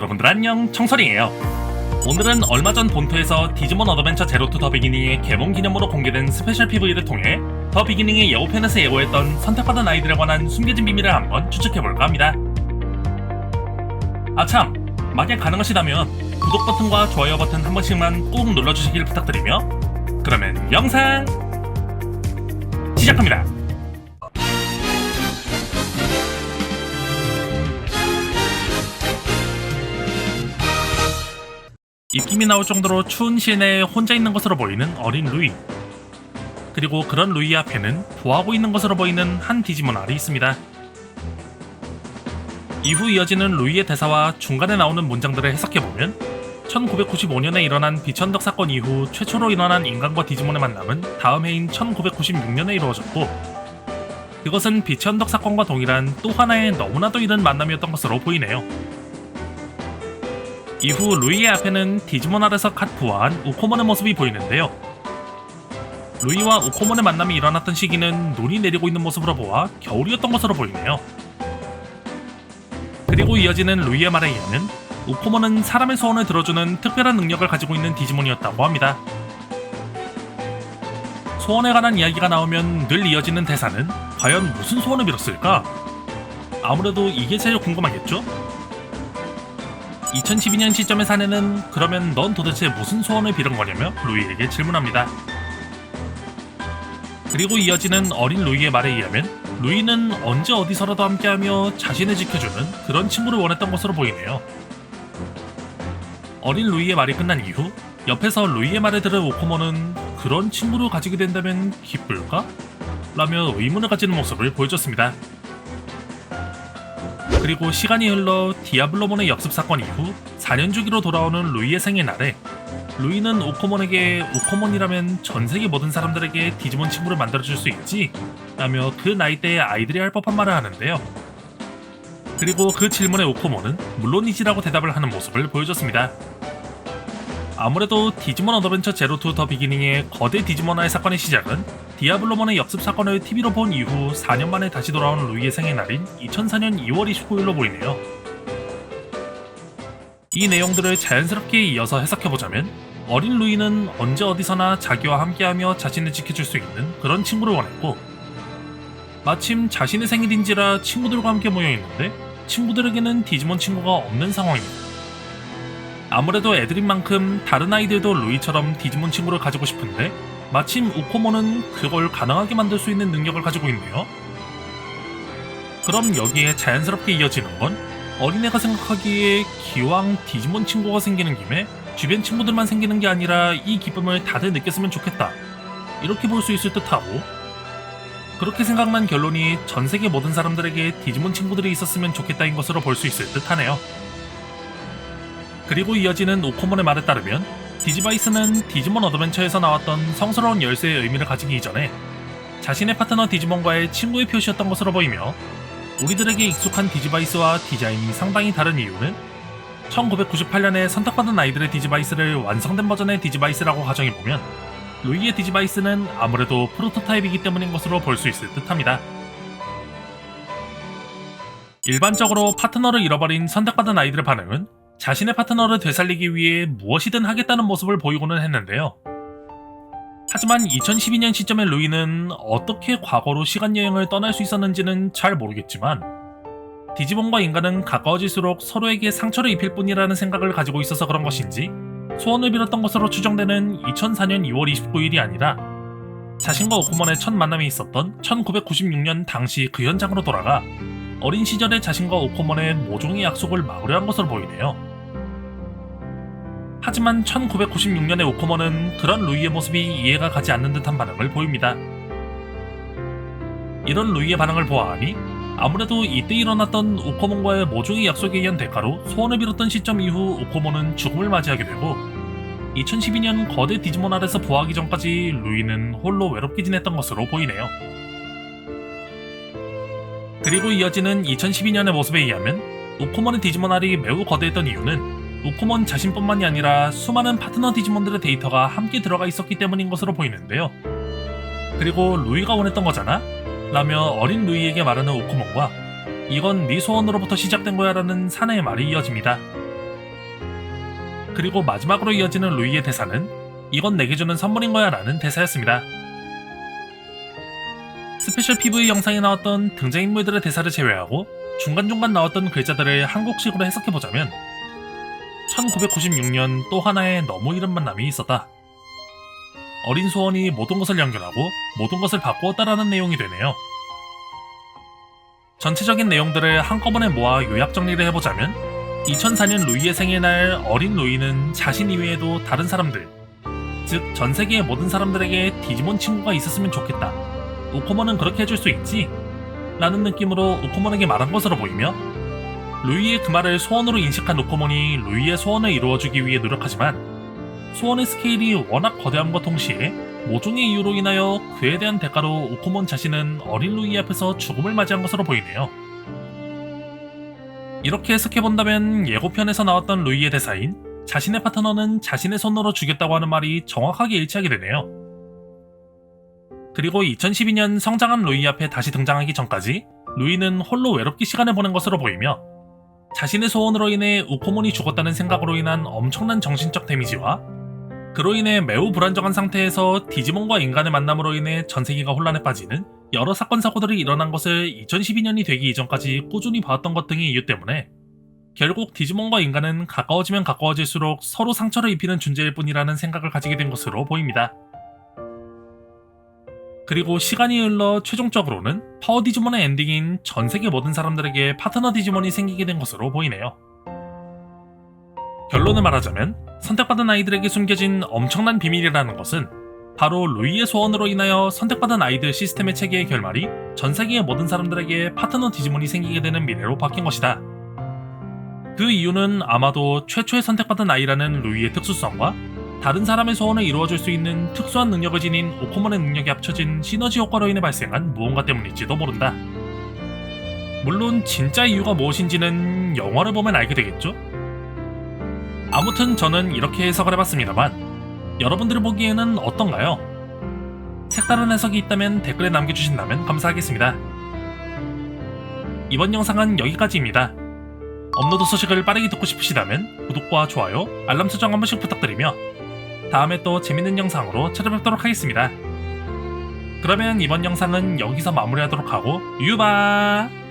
여러분들 안녕, 청설이에요. 오늘은 얼마 전 본토에서 디지몬 어드벤처 제로 투 더 비기닝의 개봉 기념으로 공개된 스페셜 PV를 통해 더 비기닝의 예고편에서 예고했던 선택받은 아이들에 관한 숨겨진 비밀을 한번 추측해볼까 합니다. 아참, 만약 가능하시다면 구독 버튼과 좋아요 버튼 한 번씩만 꾹 눌러주시길 부탁드리며 그러면 영상 시작합니다. 입김이 나올 정도로 추운 시내에 혼자 있는 것으로 보이는 어린 루이. 그리고 그런 루이 앞에는 보하고 있는 것으로 보이는 한 디지몬 알이 있습니다. 이후 이어지는 루이의 대사와 중간에 나오는 문장들을 해석해보면 1995년에 일어난 비천덕 사건 이후 최초로 일어난 인간과 디지몬의 만남은 다음 해인 1996년에 이루어졌고 그것은 비천덕 사건과 동일한 또 하나의 너무나도 이른 만남이었던 것으로 보이네요. 이후 루이의 앞에는 디지몬 알에서 갓 부화한 우코몬의 모습이 보이는데요. 루이와 우코몬의 만남이 일어났던 시기는 눈이 내리고 있는 모습으로 보아 겨울이었던 것으로 보이네요. 그리고 이어지는 루이의 말에 의하면 우코몬은 사람의 소원을 들어주는 특별한 능력을 가지고 있는 디지몬이었다고 합니다. 소원에 관한 이야기가 나오면 늘 이어지는 대사는 과연 무슨 소원을 빌었을까? 아무래도 이게 제일 궁금하겠죠? 2012년 시점의 사내는 그러면 넌 도대체 무슨 소원을 빌은 거냐며 루이에게 질문합니다. 그리고 이어지는 어린 루이의 말에 의하면 루이는 언제 어디서라도 함께하며 자신을 지켜주는 그런 친구를 원했던 것으로 보이네요. 어린 루이의 말이 끝난 이후 옆에서 루이의 말을 들은 오코몬은 그런 친구를 가지게 된다면 기쁠까? 라며 의문을 가지는 모습을 보여줬습니다. 그리고 시간이 흘러 디아블로몬의 역습 사건 이후 4년 주기로 돌아오는 루이의 생일날에 루이는 오코몬에게 오코몬이라면 전세계 모든 사람들에게 디지몬 친구를 만들어줄 수 있지? 라며 그 나이대의 아이들이 할 법한 말을 하는데요. 그리고 그 질문에 오코몬은 물론이지라고 대답을 하는 모습을 보여줬습니다. 아무래도 디지몬 어드벤처 제로 투 더 비기닝의 거대 디지몬화의 사건의 시작은 디아블로몬의 역습 사건을 TV로 본 이후 4년 만에 다시 돌아오는 루이의 생일날인 2004년 2월 29일로 보이네요. 이 내용들을 자연스럽게 이어서 해석해보자면 어린 루이는 언제 어디서나 자기와 함께하며 자신을 지켜줄 수 있는 그런 친구를 원했고 마침 자신의 생일인지라 친구들과 함께 모여있는데 친구들에게는 디지몬 친구가 없는 상황입니다. 아무래도 애들인 만큼 다른 아이들도 루이처럼 디지몬 친구를 가지고 싶은데 마침 우코몬은 그걸 가능하게 만들 수 있는 능력을 가지고 있네요. 그럼 여기에 자연스럽게 이어지는 건 어린애가 생각하기에 기왕 디지몬 친구가 생기는 김에 주변 친구들만 생기는 게 아니라 이 기쁨을 다들 느꼈으면 좋겠다 이렇게 볼 수 있을 듯하고 그렇게 생각난 결론이 전세계 모든 사람들에게 디지몬 친구들이 있었으면 좋겠다인 것으로 볼 수 있을 듯하네요. 그리고 이어지는 오코몬의 말에 따르면 디지바이스는 디지몬 어드벤처에서 나왔던 성스러운 열쇠의 의미를 가지기 이전에 자신의 파트너 디지몬과의 친구의 표시였던 것으로 보이며 우리들에게 익숙한 디지바이스와 디자인이 상당히 다른 이유는 1998년에 선택받은 아이들의 디지바이스를 완성된 버전의 디지바이스라고 가정해보면 루이의 디지바이스는 아무래도 프로토타입이기 때문인 것으로 볼 수 있을 듯합니다. 일반적으로 파트너를 잃어버린 선택받은 아이들의 반응은 자신의 파트너를 되살리기 위해 무엇이든 하겠다는 모습을 보이고는 했는데요. 하지만 2012년 시점의 루이는 어떻게 과거로 시간여행을 떠날 수 있었는지는 잘 모르겠지만 디지몬과 인간은 가까워질수록 서로에게 상처를 입힐 뿐이라는 생각을 가지고 있어서 그런 것인지 소원을 빌었던 것으로 추정되는 2004년 2월 29일이 아니라 자신과 오코몬의 첫 만남이 있었던 1996년 당시 그 현장으로 돌아가 어린 시절에 자신과 오코몬의 모종의 약속을 막으려 한 것으로 보이네요. 하지만 1996년의 오코몬은 그런 루이의 모습이 이해가 가지 않는 듯한 반응을 보입니다. 이런 루이의 반응을 보아하니 아무래도 이때 일어났던 오코몬과의 모종의 약속에 의한 대가로 소원을 빌었던 시점 이후 오코몬은 죽음을 맞이하게 되고 2012년 거대 디지몬 알에서 부화하기 전까지 루이는 홀로 외롭게 지냈던 것으로 보이네요. 그리고 이어지는 2012년의 모습에 의하면 우코몬의 디지몬 알이 매우 거대했던 이유는 우코몬 자신뿐만이 아니라 수많은 파트너 디지몬들의 데이터가 함께 들어가 있었기 때문인 것으로 보이는데요. 그리고 루이가 원했던 거잖아? 라며 어린 루이에게 말하는 우코몬과 이건 네 소원으로부터 시작된 거야 라는 사내의 말이 이어집니다. 그리고 마지막으로 이어지는 루이의 대사는 "이건 내게 주는 선물인 거야" 라는 대사였습니다. 스페셜 PV 영상에 나왔던 등장인물들의 대사를 제외하고 중간중간 나왔던 글자들을 한국식으로 해석해보자면 1996년 또 하나의 너무 이른 만남이 있었다. 어린 소원이 모든 것을 연결하고 모든 것을 바꾸었다라는 내용이 되네요. 전체적인 내용들을 한꺼번에 모아 요약 정리를 해보자면 2004년 루이의 생일날 어린 루이는 자신 이외에도 다른 사람들, 즉 전 세계의 모든 사람들에게 디지몬 친구가 있었으면 좋겠다. 우코몬은 그렇게 해줄 수 있지? 라는 느낌으로 우코몬에게 말한 것으로 보이며, 루이의 그 말을 소원으로 인식한 우코몬이 루이의 소원을 이루어주기 위해 노력하지만 소원의 스케일이 워낙 거대함과 동시에 모종의 이유로 인하여 그에 대한 대가로 우코몬 자신은 어린 루이 앞에서 죽음을 맞이한 것으로 보이네요. 이렇게 해석해본다면 예고편에서 나왔던 루이의 대사인 자신의 파트너는 자신의 손으로 죽였다고 하는 말이 정확하게 일치하게 되네요. 그리고 2012년 성장한 루이 앞에 다시 등장하기 전까지 루이는 홀로 외롭게 시간을 보낸 것으로 보이며, 자신의 소원으로 인해 우코몬이 죽었다는 생각으로 인한 엄청난 정신적 데미지와 그로 인해 매우 불안정한 상태에서 디지몬과 인간의 만남으로 인해 전세계가 혼란에 빠지는 여러 사건 사고들이 일어난 것을 2012년이 되기 이전까지 꾸준히 봐왔던 것 등의 이유 때문에 결국 디지몬과 인간은 가까워지면 가까워질수록 서로 상처를 입히는 존재일 뿐이라는 생각을 가지게 된 것으로 보입니다. 그리고 시간이 흘러 최종적으로는 파워 디지몬의 엔딩인 전세계 모든 사람들에게 파트너 디지몬이 생기게 된 것으로 보이네요. 결론을 말하자면 선택받은 아이들에게 숨겨진 엄청난 비밀이라는 것은 바로 루이의 소원으로 인하여 선택받은 아이들 시스템의 체계의 결말이 전세계의 모든 사람들에게 파트너 디지몬이 생기게 되는 미래로 바뀐 것이다. 그 이유는 아마도 최초의 선택받은 아이라는 루이의 특수성과 다른 사람의 소원을 이루어줄 수 있는 특수한 능력을 지닌 우코몬의 능력이 합쳐진 시너지 효과로 인해 발생한 무언가 때문일지도 모른다. 물론 진짜 이유가 무엇인지는 영화를 보면 알게 되겠죠? 아무튼 저는 이렇게 해석을 해봤습니다만 여러분들이 보기에는 어떤가요? 색다른 해석이 있다면 댓글에 남겨주신다면 감사하겠습니다. 이번 영상은 여기까지입니다. 업로드 소식을 빠르게 듣고 싶으시다면 구독과 좋아요, 알람 설정 한 번씩 부탁드리며 다음에 또 재밌는 영상으로 찾아뵙도록 하겠습니다. 그러면 이번 영상은 여기서 마무리하도록 하고 유바!